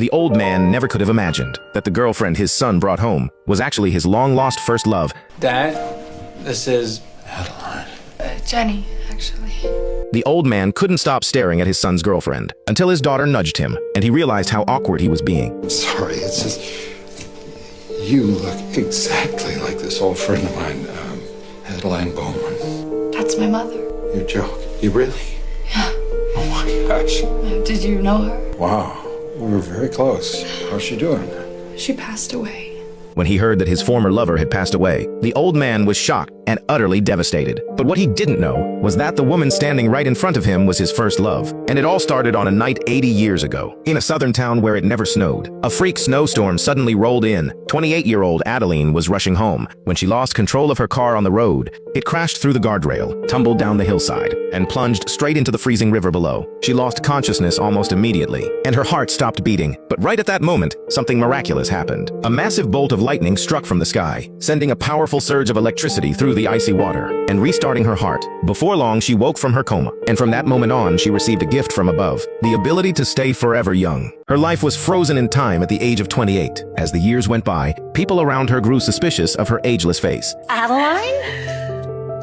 The old man never could have imagined that the girlfriend his son brought home was actually his long-lost first love. Dad, this is Adeline. Jenny, actually. The old man couldn't stop staring at his son's girlfriend until his daughter nudged him, and he realized how awkward he was being. Sorry, it's just... You look exactly like this old friend of mine, Adeline Bowman. That's my mother. You joke. You really? Yeah. Oh my gosh. Did you know her? Wow. We were very close. How's she doing? She passed away. When he heard that his former lover had passed away, the old man was shocked and utterly devastated. But what he didn't know was that the woman standing right in front of him was his first love. And it all started on a night 80 years ago, in a southern town where it never snowed. A freak snowstorm suddenly rolled in. 28-year-old Adeline was rushing home when she lost control of her car on the road. It crashed through the guardrail, tumbled down the hillside, and plunged straight into the freezing river below. She lost consciousness almost immediately, and her heart stopped beating. But right at that moment, something miraculous happened. A massive bolt of lightning struck from the sky, sending a powerful surge of electricity through the icy water and restarting her heart. Before long, she woke from her coma, and from that moment on, she received a gift from above, the ability to stay forever young. Her life was frozen in time at the age of 28. As the years went by, people around her grew suspicious of her ageless face. Adeline?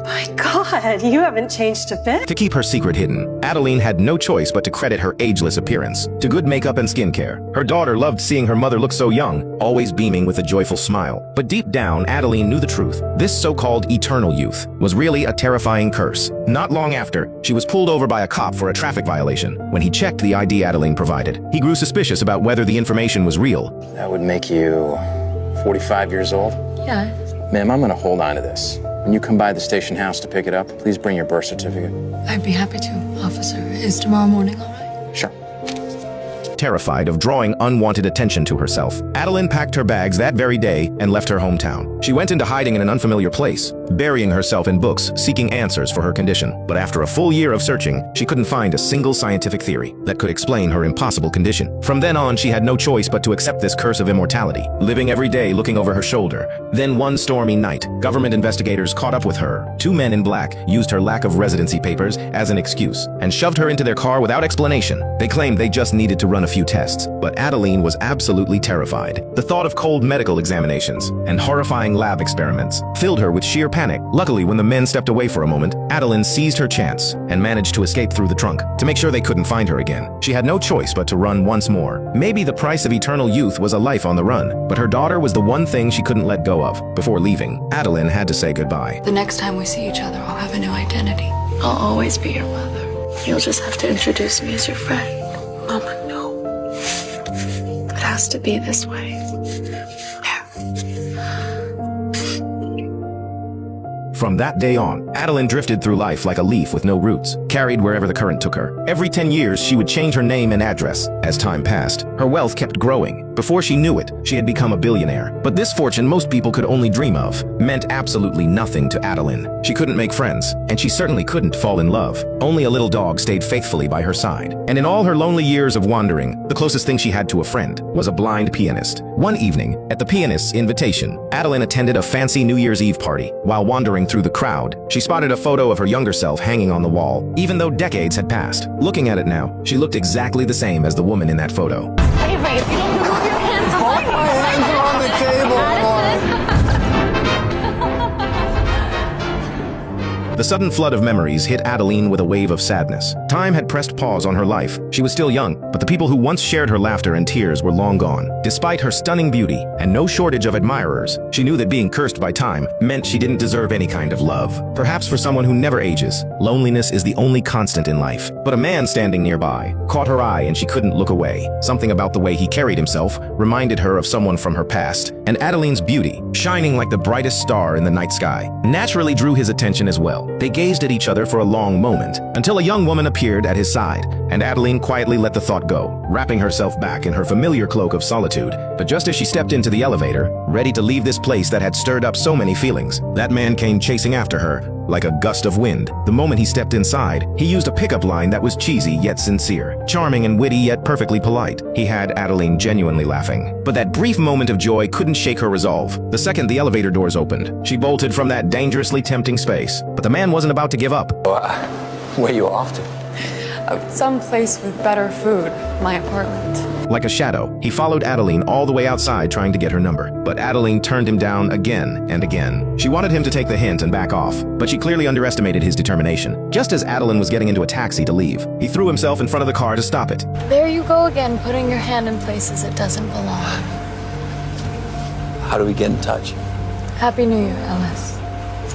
My God, you haven't changed a bit. To keep her secret hidden, Adeline had no choice but to credit her ageless appearance to good makeup and skincare. Her daughter loved seeing her mother look so young, always beaming with a joyful smile. But deep down, Adeline knew the truth. This so-called eternal youth was really a terrifying curse. Not long after, she was pulled over by a cop for a traffic violation. When he checked the ID Adeline provided, he grew suspicious about whether the information was real. That would make you 45 years old? Yeah. Ma'am, I'm going to hold on to this. When you come by the station house to pick it up, please bring your birth certificate. I'd be happy to, officer. Is tomorrow morning all right? Sure. Terrified of drawing unwanted attention to herself, Adeline packed her bags that very day and left her hometown. She went into hiding in an unfamiliar place, burying herself in books, seeking answers for her condition. But after a full year of searching, she couldn't find a single scientific theory that could explain her impossible condition. From then on, she had no choice but to accept this curse of immortality, living every day looking over her shoulder. Then one stormy night, government investigators caught up with her. Two men in black used her lack of residency papers as an excuse and shoved her into their car without explanation. They claimed they just needed to run a few tests, but Adeline was absolutely terrified. The thought of cold medical examinations and horrifying lab experiments filled her with sheer panic. Luckily, when the men stepped away for a moment, Adeline seized her chance and managed to escape through the trunk. To make sure they couldn't find her again, she had no choice but to run once more. Maybe the price of eternal youth was a life on the run, but her daughter was the one thing she couldn't let go of. Before leaving, Adeline had to say goodbye. The next time we see each other, I'll have a new identity. I'll always be your mother. You'll just have to introduce me as your friend. Mama, no. It has to be this way. From that day on, Adeline drifted through life like a leaf with no roots, carried wherever the current took her. Every 10 years, she would change her name and address. As time passed, her wealth kept growing. Before she knew it, she had become a billionaire. But this fortune most people could only dream of meant absolutely nothing to Adeline. She couldn't make friends, and she certainly couldn't fall in love. Only a little dog stayed faithfully by her side. And in all her lonely years of wandering, the closest thing she had to a friend was a blind pianist. One evening, at the pianist's invitation, Adeline attended a fancy New Year's Eve party. While wandering through the crowd, she spotted a photo of her younger self hanging on the wall, even though decades had passed. Looking at it now, she looked exactly the same as the woman in that photo. Hey, Ray, if you don't move your hands away from me. Hands are on the table. The sudden flood of memories hit Adeline with a wave of sadness. Time had pressed pause on her life. She was still young, but the people who once shared her laughter and tears were long gone. Despite her stunning beauty and no shortage of admirers, she knew that being cursed by time meant she didn't deserve any kind of love. Perhaps for someone who never ages, loneliness is the only constant in life. But a man standing nearby caught her eye and she couldn't look away. Something about the way he carried himself reminded her of someone from her past, and Adeline's beauty, shining like the brightest star in the night sky, naturally drew his attention as well. They gazed at each other for a long moment, until a young woman appeared at his side, and Adeline quietly let the thought go, wrapping herself back in her familiar cloak of solitude. But just as she stepped into the elevator, ready to leave this place that had stirred up so many feelings, that man came chasing after her, like a gust of wind. The moment he stepped inside, he used a pickup line that was cheesy yet sincere, charming and witty yet perfectly polite. He had Adeline genuinely laughing. But that brief moment of joy couldn't shake her resolve. The second the elevator doors opened, she bolted from that dangerously tempting space. But the man wasn't about to give up. Where you off to? Some place with better food. My apartment. Like a shadow, he followed Adaline all the way outside trying to get her number. But Adaline turned him down again and again. She wanted him to take the hint and back off, but she clearly underestimated his determination. Just as Adaline was getting into a taxi to leave, he threw himself in front of the car to stop it. There you go again, putting your hand in places it doesn't belong. How do we get in touch? Happy New Year, Ellis.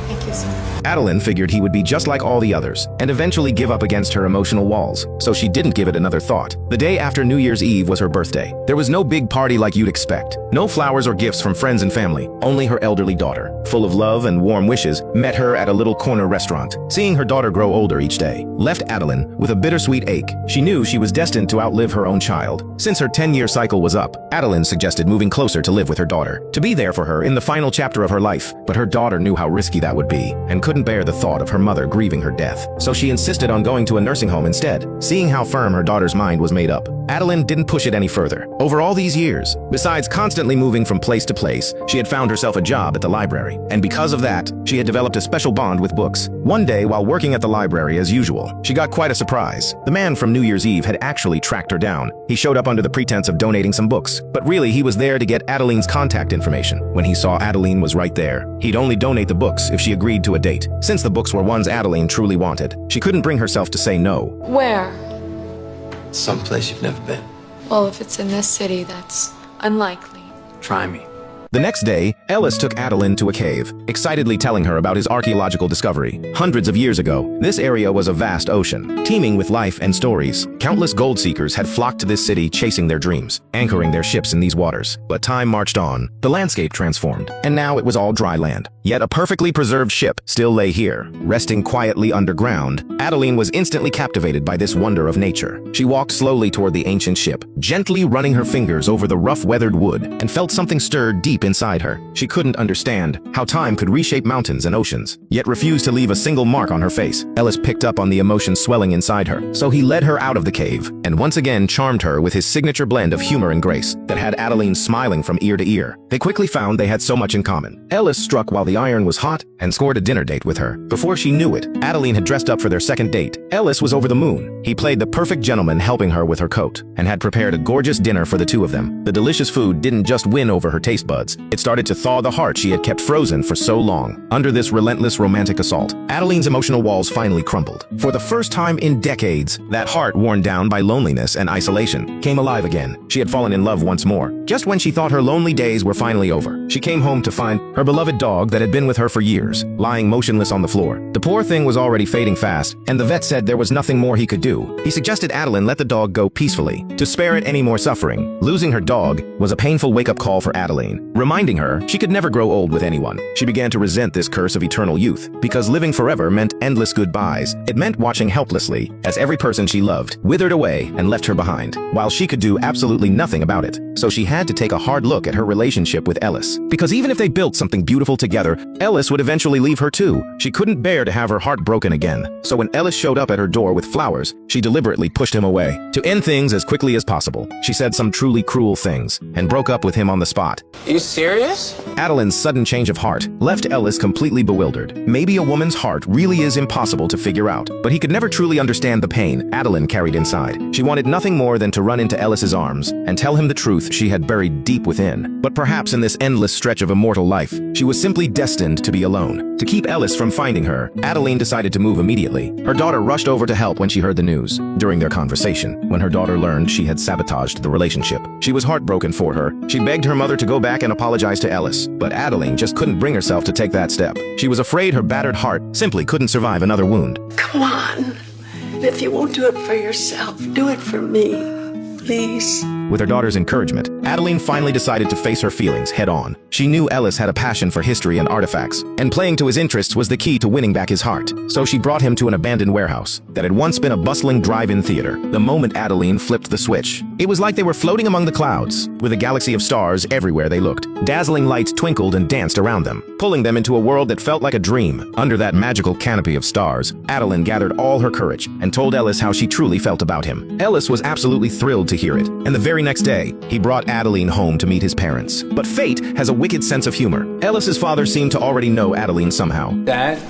Thank you, sir. Adaline figured he would be just like all the others and eventually give up against her emotional walls, so she didn't give it another thought. The day after New Year's Eve was her birthday. There was no big party like you'd expect. No flowers or gifts from friends and family. Only her elderly daughter, full of love and warm wishes, met her at a little corner restaurant. Seeing her daughter grow older each day left Adaline with a bittersweet ache. She knew she was destined to outlive her own child. Since her 10-year cycle was up, Adaline suggested moving closer to live with her daughter, to be there for her in the final chapter of her life. But her daughter knew how risky that would be and couldn't bear the thought of her mother grieving her death. So she insisted on going to a nursing home instead. Seeing how firm her daughter's mind was made up, Adaline didn't push it any further. Over all these years, besides constantly moving from place to place, she had found herself a job at the library. And because of that, she had developed a special bond with books. One day, while working at the library as usual, she got quite a surprise. The man from New Year's Eve had actually tracked her down. He showed up under the pretense of donating some books, but really he was there to get Adaline's contact information. When he saw Adaline was right there, he'd only donate the books if she agreed to a date. Since the books were ones Adaline truly wanted, she couldn't bring herself to say no. Where? Someplace you've never been. Well, if it's in this city, that's unlikely. Try me. The next day, Ellis took Adaline to a cave, excitedly telling her about his archaeological discovery. Hundreds of years ago, this area was a vast ocean, teeming with life and stories. Countless gold seekers had flocked to this city chasing their dreams, anchoring their ships in these waters. But time marched on, the landscape transformed, and now it was all dry land. Yet a perfectly preserved ship still lay here, resting quietly underground. Adaline was instantly captivated by this wonder of nature. She walked slowly toward the ancient ship, gently running her fingers over the rough weathered wood, and felt something stir deep inside her. She couldn't understand how time could reshape mountains and oceans, yet refused to leave a single mark on her face. Ellis picked up on the emotion swelling inside her, so he led her out of the cave, and once again charmed her with his signature blend of humor and grace that had Adaline smiling from ear to ear. They quickly found they had so much in common. Ellis struck while the iron was hot and scored a dinner date with her. Before she knew it, Adaline had dressed up for their second date. Ellis was over the moon. He played the perfect gentleman, helping her with her coat, and had prepared a gorgeous dinner for the two of them. The delicious food didn't just win over her taste buds, it started to thaw the heart she had kept frozen for so long. Under this relentless romantic assault, Adaline's emotional walls finally crumbled. For the first time in decades, that heart worn down by loneliness and isolation came alive again. She had fallen in love once more. Just when she thought her lonely days were finally over, she came home to find her beloved dog that had been with her for years, lying motionless on the floor. The poor thing was already fading fast, and the vet said there was nothing more he could do. He suggested Adaline let the dog go peacefully, to spare it any more suffering. Losing her dog was a painful wake-up call for Adaline, reminding her she could never grow old with anyone. She began to resent this curse of eternal youth, because living forever meant endless goodbyes. It meant watching helplessly as every person she loved withered away and left her behind, while she could do absolutely nothing about it. So she had to take a hard look at her relationship with Ellis, because even if they built something beautiful together, Ellis would eventually leave her too. She couldn't bear to have her heart broken again. So when Ellis showed up at her door with flowers, she deliberately pushed him away. To end things as quickly as possible, she said some truly cruel things and broke up with him on the spot. Are you serious? Adaline's sudden change of heart left Ellis completely bewildered. Maybe a woman's heart really is impossible to figure out, but he could never truly understand the pain Adaline carried inside. She wanted nothing more than to run into Ellis's arms and tell him the truth she had buried deep within. But perhaps in this endless stretch of immortal life, she was simply destined to be alone. To keep Ellis from finding her, Adaline decided to move immediately. Her daughter rushed over to help when she heard the news. During their conversation, when her daughter learned she had sabotaged the relationship, she was heartbroken for her. She begged her mother to go back and apologize to Ellis, but Adaline just couldn't bring herself to take that step. She was afraid her battered heart simply couldn't survive another wound. Come on. If you won't do it for yourself, do it for me. Please. With her daughter's encouragement, Adaline finally decided to face her feelings head-on. She knew Ellis had a passion for history and artifacts, and playing to his interests was the key to winning back his heart. So she brought him to an abandoned warehouse that had once been a bustling drive-in theater. The moment Adaline flipped the switch, it was like they were floating among the clouds, with a galaxy of stars everywhere they looked. Dazzling lights twinkled and danced around them, pulling them into a world that felt like a dream. Under that magical canopy of stars, Adaline gathered all her courage and told Ellis how she truly felt about him. Ellis was absolutely thrilled to hear it, and the very next day, he brought Adaline home to meet his parents. But fate has a wicked sense of humor. Ellis's father seemed to already know Adaline somehow. Dad,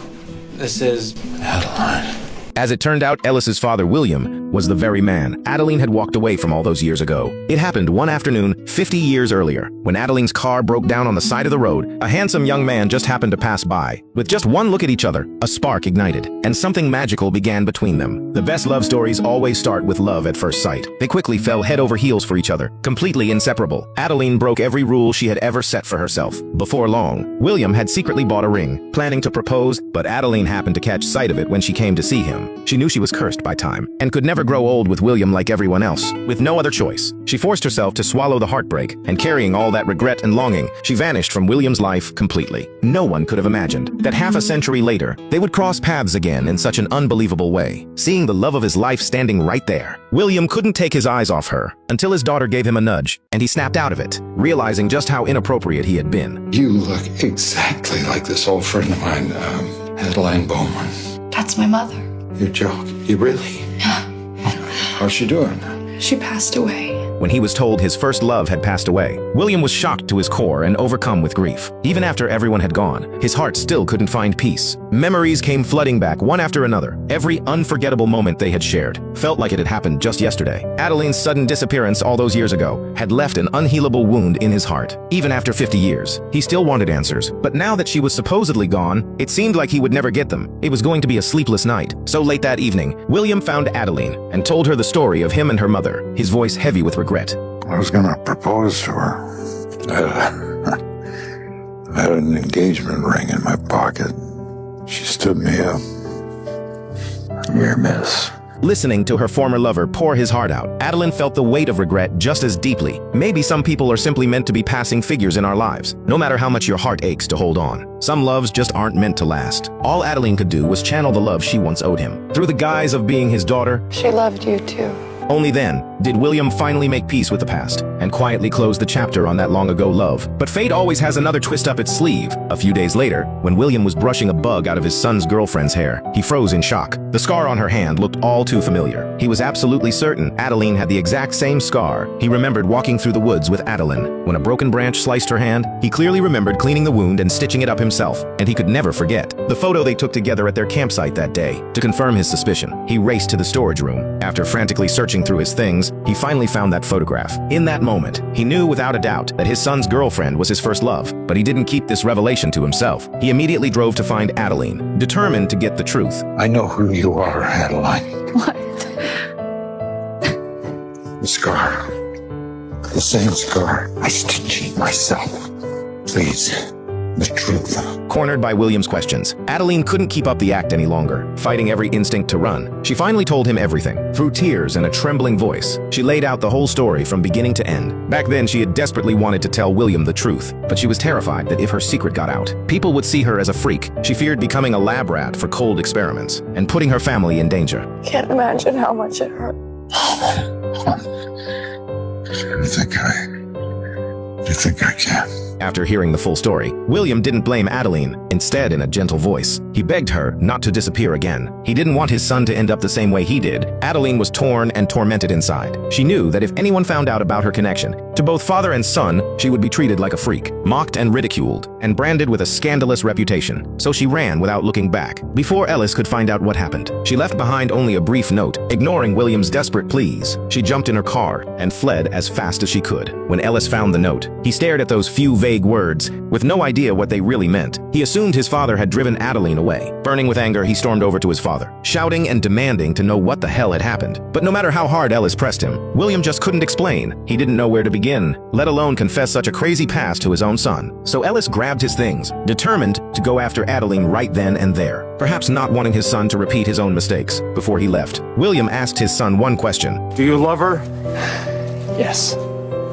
this is Adaline. As it turned out, Ellis's father, William, was the very man Adaline had walked away from all those years ago. It happened one afternoon 50 years earlier. When Adaline's car broke down on the side of the road, a handsome young man just happened to pass by. With just one look at each other, a spark ignited, and something magical began between them. The best love stories always start with love at first sight. They quickly fell head over heels for each other, completely inseparable. Adaline broke every rule she had ever set for herself. Before long, William had secretly bought a ring, planning to propose, but Adaline happened to catch sight of it when she came to see him. She knew she was cursed by time, and could never grow old with William like everyone else. With no other choice, she forced herself to swallow the heartbreak, and carrying all that regret and longing, she vanished from William's life completely. No one could have imagined that half a century later, they would cross paths again in such an unbelievable way. Seeing the love of his life standing right there, William couldn't take his eyes off her, until his daughter gave him a nudge, and he snapped out of it, realizing just how inappropriate he had been. You look exactly like this old friend of mine, Adaline Bowman. That's my mother. You joke? You really? How's she doing? She passed away. When he was told his first love had passed away, William was shocked to his core and overcome with grief. Even after everyone had gone, his heart still couldn't find peace. Memories came flooding back one after another. Every unforgettable moment they had shared felt like it had happened just yesterday. Adaline's sudden disappearance all those years ago had left an unhealable wound in his heart. Even after 50 years, he still wanted answers. But now that she was supposedly gone, it seemed like he would never get them. It was going to be a sleepless night. So late that evening, William found Adaline and told her the story of him and her mother, his voice heavy with regret. I was gonna propose to her. I had an engagement ring in my pocket. She stood me up. Near miss. Listening to her former lover pour his heart out, Adaline felt the weight of regret just as deeply. Maybe some people are simply meant to be passing figures in our lives, no matter how much your heart aches to hold on. Some loves just aren't meant to last. All Adaline could do was channel the love she once owed him. Through the guise of being his daughter, She loved you too. only then did William finally make peace with the past and quietly close the chapter on that long-ago love. But fate always has another twist up its sleeve. A few days later, when William was brushing a bug out of his son's girlfriend's hair, he froze in shock. The scar on her hand looked all too familiar. He was absolutely certain Adaline had the exact same scar. He remembered walking through the woods with Adaline. When a broken branch sliced her hand, he clearly remembered cleaning the wound and stitching it up himself, and he could never forget the photo they took together at their campsite that day. To confirm his suspicion, he raced to the storage room. After frantically searching through his things, he finally found that photograph. In that moment, he knew without a doubt that his son's girlfriend was his first love, but he didn't keep this revelation to himself. He immediately drove to find Adaline, determined to get the truth. I know who you are, Adeline. What? The scar. The same scar. I stitched it myself. Please, the truth. Cornered by William's questions, Adaline couldn't keep up the act any longer, fighting every instinct to run. She finally told him everything, through tears and a trembling voice. She laid out the whole story from beginning to end. Back then, she had desperately wanted to tell William the truth, but she was terrified that if her secret got out, people would see her as a freak. She feared becoming a lab rat for cold experiments and putting her family in danger. Can't imagine how much it hurt. You think I can? After hearing the full story, William didn't blame Adaline. Instead, in a gentle voice, he begged her not to disappear again. He didn't want his son to end up the same way he did. Adaline was torn and tormented inside. She knew that if anyone found out about her connection to both father and son, she would be treated like a freak, mocked and ridiculed, and branded with a scandalous reputation. So she ran without looking back. Before Ellis could find out what happened, she left behind only a brief note, ignoring William's desperate pleas. She jumped in her car and fled as fast as she could. When Ellis found the note, he stared at those few vague words, with no idea what they really meant. He assumed his father had driven Adaline away. Burning with anger, he stormed over to his father, shouting and demanding to know what the hell had happened. But no matter how hard Ellis pressed him, William just couldn't explain. He didn't know where to begin, let alone confess such a crazy past to his own son. So Ellis grabbed his things, determined to go after Adaline right then and there, perhaps not wanting his son to repeat his own mistakes. Before he left, William asked his son one question. Do you love her? Yes.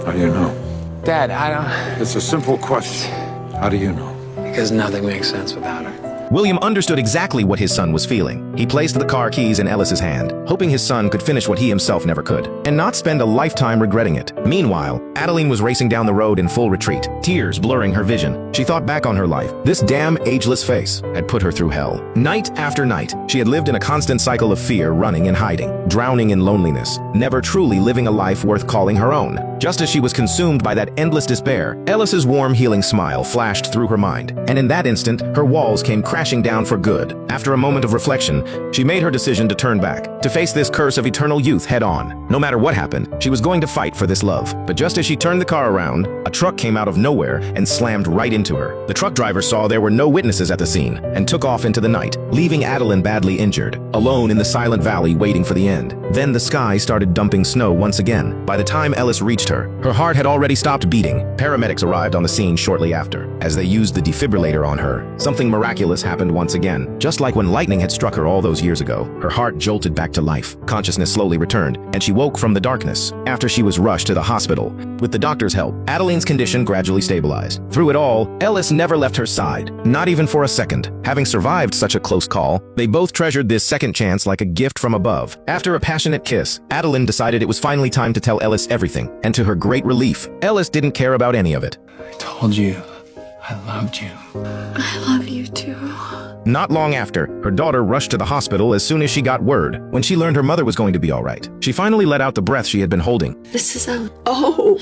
How do you know? Dad, I don't... It's a simple question. How do you know? Because nothing makes sense without her. William understood exactly what his son was feeling. He placed the car keys in Ellis's hand, hoping his son could finish what he himself never could, and not spend a lifetime regretting it. Meanwhile, Adaline was racing down the road in full retreat, tears blurring her vision. She thought back on her life. This damn ageless face had put her through hell. Night after night, she had lived in a constant cycle of fear, running and hiding, drowning in loneliness, never truly living a life worth calling her own. Just as she was consumed by that endless despair, Ellis's warm, healing smile flashed through her mind, and in that instant, her walls came crashing down for good. After a moment of reflection, she made her decision to turn back, to face this curse of eternal youth head on. No matter what happened, she was going to fight for this love. But just as she turned the car around, a truck came out of nowhere and slammed right into her. The truck driver saw there were no witnesses at the scene and took off into the night, leaving Adaline badly injured, alone in the silent valley waiting for the end. Then the sky started dumping snow once again. By the time Ellis reached her heart had already stopped beating. Paramedics arrived on the scene shortly after. As they used the defibrillator on her, something miraculous happened once again. Just like when lightning had struck her all those years ago, her heart jolted back to life. Consciousness slowly returned, and she woke from the darkness. After she was rushed to the hospital, with the doctor's help, Adaline's condition gradually stabilized. Through it all, Ellis never left her side, not even for a second. Having survived such a close call, they both treasured this second chance like a gift from above. After a passionate kiss, Adaline decided it was finally time to tell Ellis everything, and to her great relief, Ellis didn't care about any of it. I told you I loved you. I love you too. Not long after, her daughter rushed to the hospital as soon as she got word. When she learned her mother was going to be all right, she finally let out the breath she had been holding. This is Oh,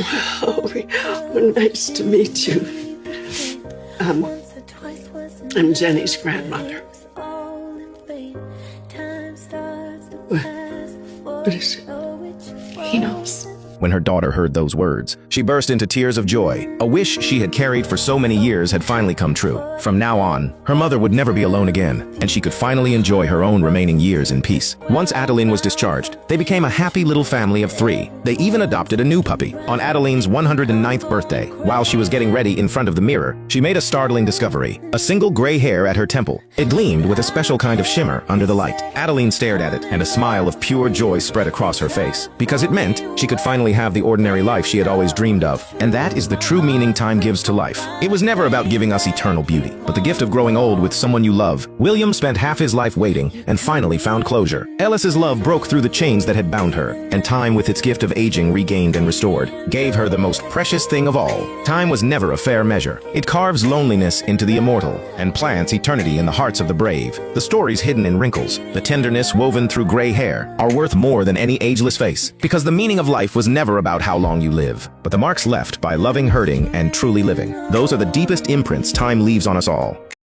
nice to meet you. I'm Jenny's grandmother. What is it? He knows. When her daughter heard those words, she burst into tears of joy. A wish she had carried for so many years had finally come true. From now on, her mother would never be alone again, and she could finally enjoy her own remaining years in peace. Once Adaline was discharged, they became a happy little family of 3. They even adopted a new puppy. On Adaline's 109th birthday, while she was getting ready in front of the mirror, she made a startling discovery. A single gray hair at her temple. It gleamed with a special kind of shimmer under the light. Adaline stared at it, and a smile of pure joy spread across her face, because it meant she could finally have the ordinary life she had always dreamed of. And that is the true meaning time gives to life. It was never about giving us eternal beauty, but the gift of growing old with someone you love. William spent half his life waiting and finally found closure. Ellis's love broke through the chains that had bound her, and time with its gift of aging regained and restored, gave her the most precious thing of all. Time was never a fair measure. It carves loneliness into the immortal and plants eternity in the hearts of the brave. The stories hidden in wrinkles, the tenderness woven through gray hair, are worth more than any ageless face, because the meaning of life was never about how long you live, but the marks left by loving, hurting, and truly living. Those are the deepest imprints time leaves on us all.